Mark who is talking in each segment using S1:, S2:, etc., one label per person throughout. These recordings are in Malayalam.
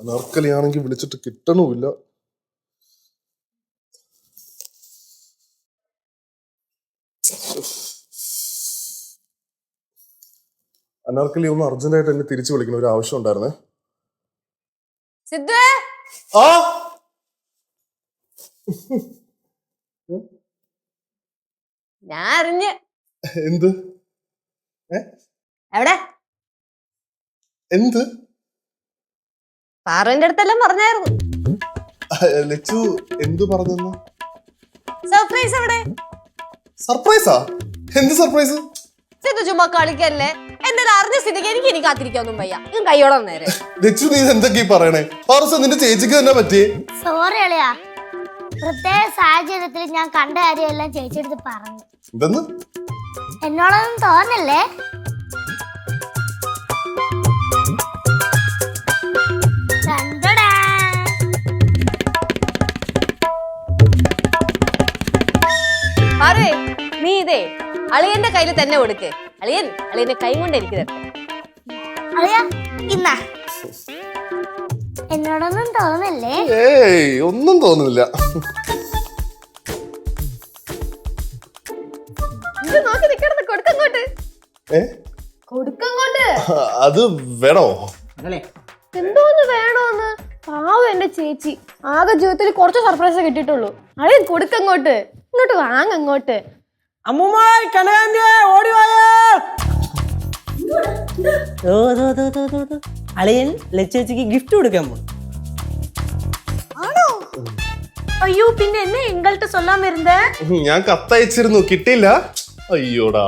S1: അനാർക്കലിയാണെങ്കിൽ വിളിച്ചിട്ട് കിട്ടണമില്ല. അനാർക്കലി ഒന്ന് അർജന്റായിട്ട് എന്നെ തിരിച്ചു വിളിക്കണം, ഒരു ആവശ്യം ഉണ്ടായിരുന്നേ. ആ
S2: ഞാൻ അറിഞ്ഞ്.
S1: എന്ത്
S2: എവിടെ
S1: എന്ത്
S2: പാറുവിന്റെ അടുത്തെല്ലാം പറഞ്ഞായിരുന്നു.
S1: ലച്ചു എന്തു പറഞ്ഞു?
S2: സർപ്രൈസ് എവിടെ?
S1: സർപ്രൈസാ? എന്ത് സർപ്രൈസ്?
S2: സിദ്ധു ചുമ്മാ കളിക്കല്ലേ. എന്തായാലും അറിഞ്ഞ സ്ഥിതിക്ക് എനിക്ക് കാത്തിരിക്കാനൊന്നും വയ്യ. ഞാൻ കൈയോടെ നേരെ.
S1: ലച്ചു നീ എന്തൊക്കെയാ പറയണേ? നിന്റെ ചേച്ചിക്ക് തന്നെ പറ്റി.
S3: സോറി അളിയാ, പ്രത്യേക സാഹചര്യത്തിൽ ഞാൻ കണ്ട കാര്യമെല്ലാം ചേച്ചിയെടുത്ത് പറഞ്ഞു.
S1: എന്തെന്ന്?
S3: എന്നോടൊന്നും തോന്നല്ലേ?
S2: നീ ഇതേ അളിയന്റെ കയ്യിൽ തന്നെ കൊടുക്ക്. അളിയന്റെ കൈ കൊണ്ട് എനിക്ക് തരട്ടെ.
S3: എന്നോടൊന്നും തോന്നല്ലേ?
S1: ഏയ് ഒന്നും തോന്നുന്നില്ല. അത് വേണോ?
S2: എന്തോന്ന് വേണോന്ന്? പാവം എന്റെ ചേച്ചി, ആകെ ജീവിതത്തിൽ കുറച്ച് സർപ്രൈസ് കിട്ടിയിട്ടുള്ളൂ. അളിയൻ കൊടുക്കങ്ങോട്ട്, ഇങ്ങോട്ട് വാങ്ങങ്ങോട്ട്.
S4: അമ്മൂമ്മ അളിയൻ ലച്ചേച്ചിക്ക് ഗിഫ്റ്റ് കൊടുക്കാൻ പോകും.
S2: അയ്യോ, പിന്നെ എന്നെ എങ്കൾട്ട് സൊല്ലാൻ വരുന്നേ.
S1: ഞാൻ കത്തയച്ചിരുന്നു, കിട്ടിയില്ല. അയ്യോടാ,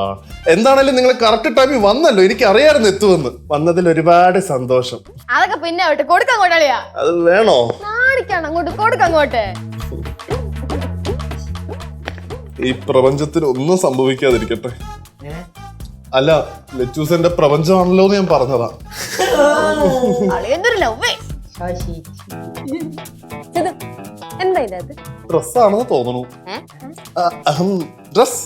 S1: എന്താണേലും നിങ്ങൾ കറക്റ്റ് ടൈമിൽ വന്നല്ലോ. എനിക്ക് അറിയാമായിരുന്നു എത്തുമെന്ന്. വന്നതിൽ ഒരുപാട് സന്തോഷം.
S2: അതൊക്കെ പിന്നെ കൊടുക്കങ്ങോട്ടളിയാ.
S1: അത് വേണോ?
S2: നാണിക്കണം, അങ്ങോട്ട് കൊടുക്കങ്ങോട്ട്.
S1: ഈ പ്രപഞ്ചത്തിന് ഒന്നും സംഭവിക്കാതിരിക്കട്ടെ. അല്ല, ലച്ചൂസന്റെ പ്രപഞ്ചമാണല്ലോ എന്ന് ഞാൻ പറഞ്ഞതാ.
S2: എന്താ ഇത്?
S1: ഡ്രസ്സാണെന്ന് തോന്നുന്നു. ഡ്രസ്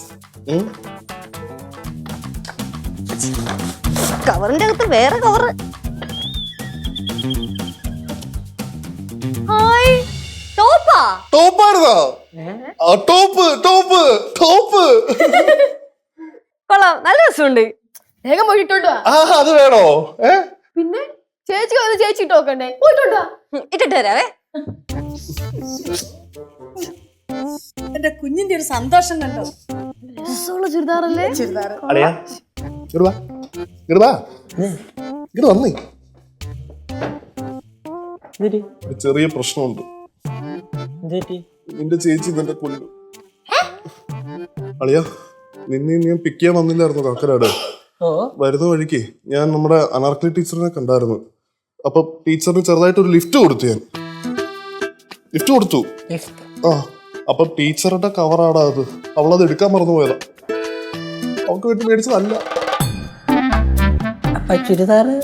S2: കവറിന്റെ അകത്ത് വേറെ കവറ്.
S1: ടോപ്പായിരുന്നോ? ടോപ്പ് ടോപ്പ് ടോപ്പ്
S2: കൊള്ളാം, നല്ല രസമുണ്ട്. വേഗം പോയിട്ടോ.
S1: അത് വേണോ?
S2: പിന്നെ ചേച്ചി ചേച്ചി ഇട്ടോക്കണ്ടേ? പോയിട്ടോ, ഇട്ടിട്ട് വരാവേ.
S5: എന്റെ കുഞ്ഞിന്റെ ഒരു സന്തോഷം കണ്ടോ?
S2: ചുരിദാറല്ലേ?
S1: ചെറിയ പ്രശ്നമുണ്ട്. നിന്റെ ചേച്ചി നിന്റെ കൊല്ലു. അളിയാ, നിന്നെ ഞാൻ പിക്ക് ചെയ്യാൻ വന്നില്ലായിരുന്നു കാക്കനാട്. വരുന്ന വഴിക്ക് ഞാൻ നമ്മുടെ അനാർക്കലി ടീച്ചറിനെ കണ്ടായിരുന്നു. അപ്പൊ ടീച്ചറിന് ചെറുതായിട്ട് ഒരു ലിഫ്റ്റ് കൊടുത്തു. ഞാൻ ലിഫ്റ്റ് കൊടുത്തു. അപ്പൊ ടീച്ചറുടെ കവറാടാ അത്. അവളത് എടുക്കാൻ മറന്നു പോയതാ. അവൾക്ക് വേണ്ടി മേടിച്ചതല്ല.
S4: ചുരിദാറ്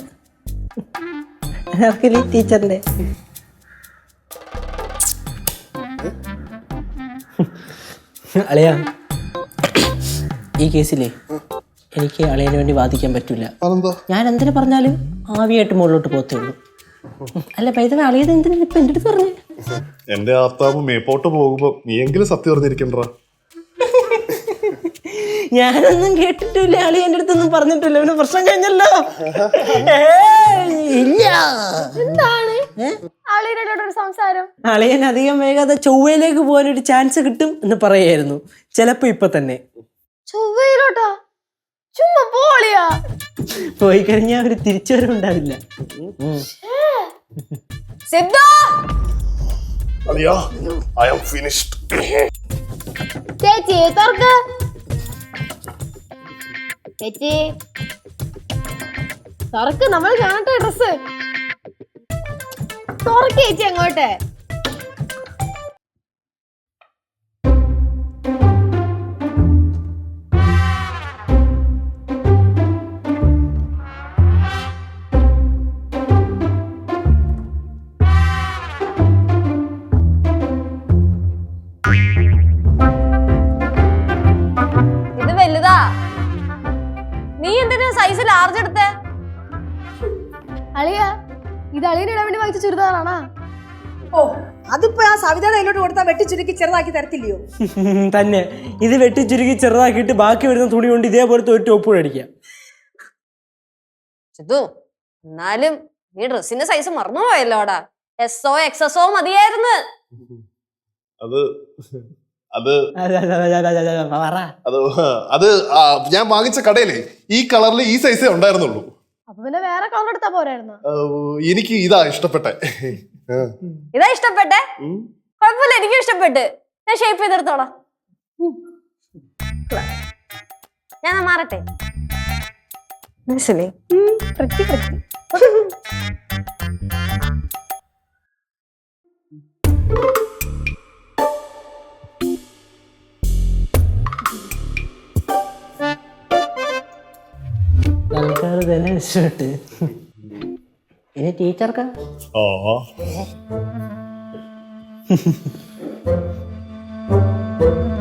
S4: ടീച്ചറിന്റെ. അളിയാ, ഈ കേസിലേ എനിക്ക് അളിയന് വേണ്ടി വാദിക്കാൻ പറ്റൂല. ഞാൻ എന്തിനു പറഞ്ഞാലും ആവിയായിട്ട് മുകളിലോട്ട് പോത്തേ ഉള്ളൂ. അല്ല, പൈതവ അളിയത് എന്തിനാ ഇപ്പൊ എന്റെ അടുത്ത് പറഞ്ഞു?
S1: എന്റെ ആത്താവ് മേപ്പോട്ട് പോകുമ്പോ നീ എങ്കിലും സത്യം അറിഞ്ഞിരിക്കണ്ട.
S4: ഞാനൊന്നും കേട്ടിട്ടില്ല, അളി എന്റെ അടുത്തൊന്നും പറഞ്ഞിട്ടില്ല. പിന്നെ പ്രശ്നം കഴിഞ്ഞല്ലോ.
S2: എന്താണ് സംസാരം?
S4: അളിയൻ അധികം വേഗം ചൊവ്വയിലേക്ക് പോകാൻ ഒരു ചാൻസ് കിട്ടും എന്ന് പറയായിരുന്നു. ചിലപ്പോ ഇപ്പൊ തന്നെ.
S2: ചൊവ്വയിലോട്ടാ? ചുമ്മാ പോളിയാ.
S4: പോയി കഴിഞ്ഞാൽ ഒരു തിരിച്ചുവരവുണ്ടാവില്ല.
S2: ചേച്ചി തുറക്ക്. ചേച്ചി തുറക്ക്, നമ്മൾ കാണട്ടെ ഡ്രസ്. തുറക്ക് ചേച്ചി അങ്ങോട്ട്. ഇത് വലുതാ. നീ എന്തിനാ സൈസ് ലാർജ് എടുത്തേ? അളിയ, ഇത് അളിയന് ഇടാൻ വേണ്ടി വാങ്ങിച്ച ചുരിദാറാണാ?
S5: ഓ അതിപ്പോ ആ സവിതയുടെ കയ്യിലോട്ട് കൊടുത്താൽ വെട്ടി ചുരുക്കി ചെറുതാക്കി തരത്തില്ലയോ?
S4: തന്നെ ഇത് വെട്ടിച്ചുരുക്കി ചെറുതാക്കിയിട്ട് ബാക്കി വരുന്ന തുണി കൊണ്ട് ഇതേപോലത്തെ ഒരു ടോപ്പ് കൂടെ അടിക്കാം.
S6: ചിത്തു, എന്നാലും നീ ഡ്രസ്സിന്റെ സൈസ് മറന്നുപോയല്ലോടാ. എസ്ഒ എക്സസോ മതിയായിരുന്നു.
S1: അത് അത്
S4: പറ.
S1: അത് ഞാൻ വാങ്ങിച്ച കടയിലേ ഈ കളറിൽ ഈ സൈസേ ഉണ്ടായിരുന്നുള്ളൂ.
S2: അപ്പൊ പിന്നെ വേറെ കളർ എടുത്താ പോരായിരുന്നോ?
S1: എനിക്ക് ഇതാ ഇഷ്ടപ്പെട്ടെ.
S6: ഇതാ ഇഷ്ടപ്പെട്ടെ? കുഴപ്പമില്ല, എനിക്കും ഇഷ്ടപ്പെട്ട്. ഞാൻ ഷേപ്പ് ചെയ്തെടുത്തോളാം. ഞാൻ മാറട്ടെ. മനസ്സിലേ
S2: പ്രതി പ്രതി.
S4: തൽക്കാലം തന്നെ ഇഷ്ടപ്പെട്ട്. ഇനി ടീച്ചർക്കാ
S1: ഓ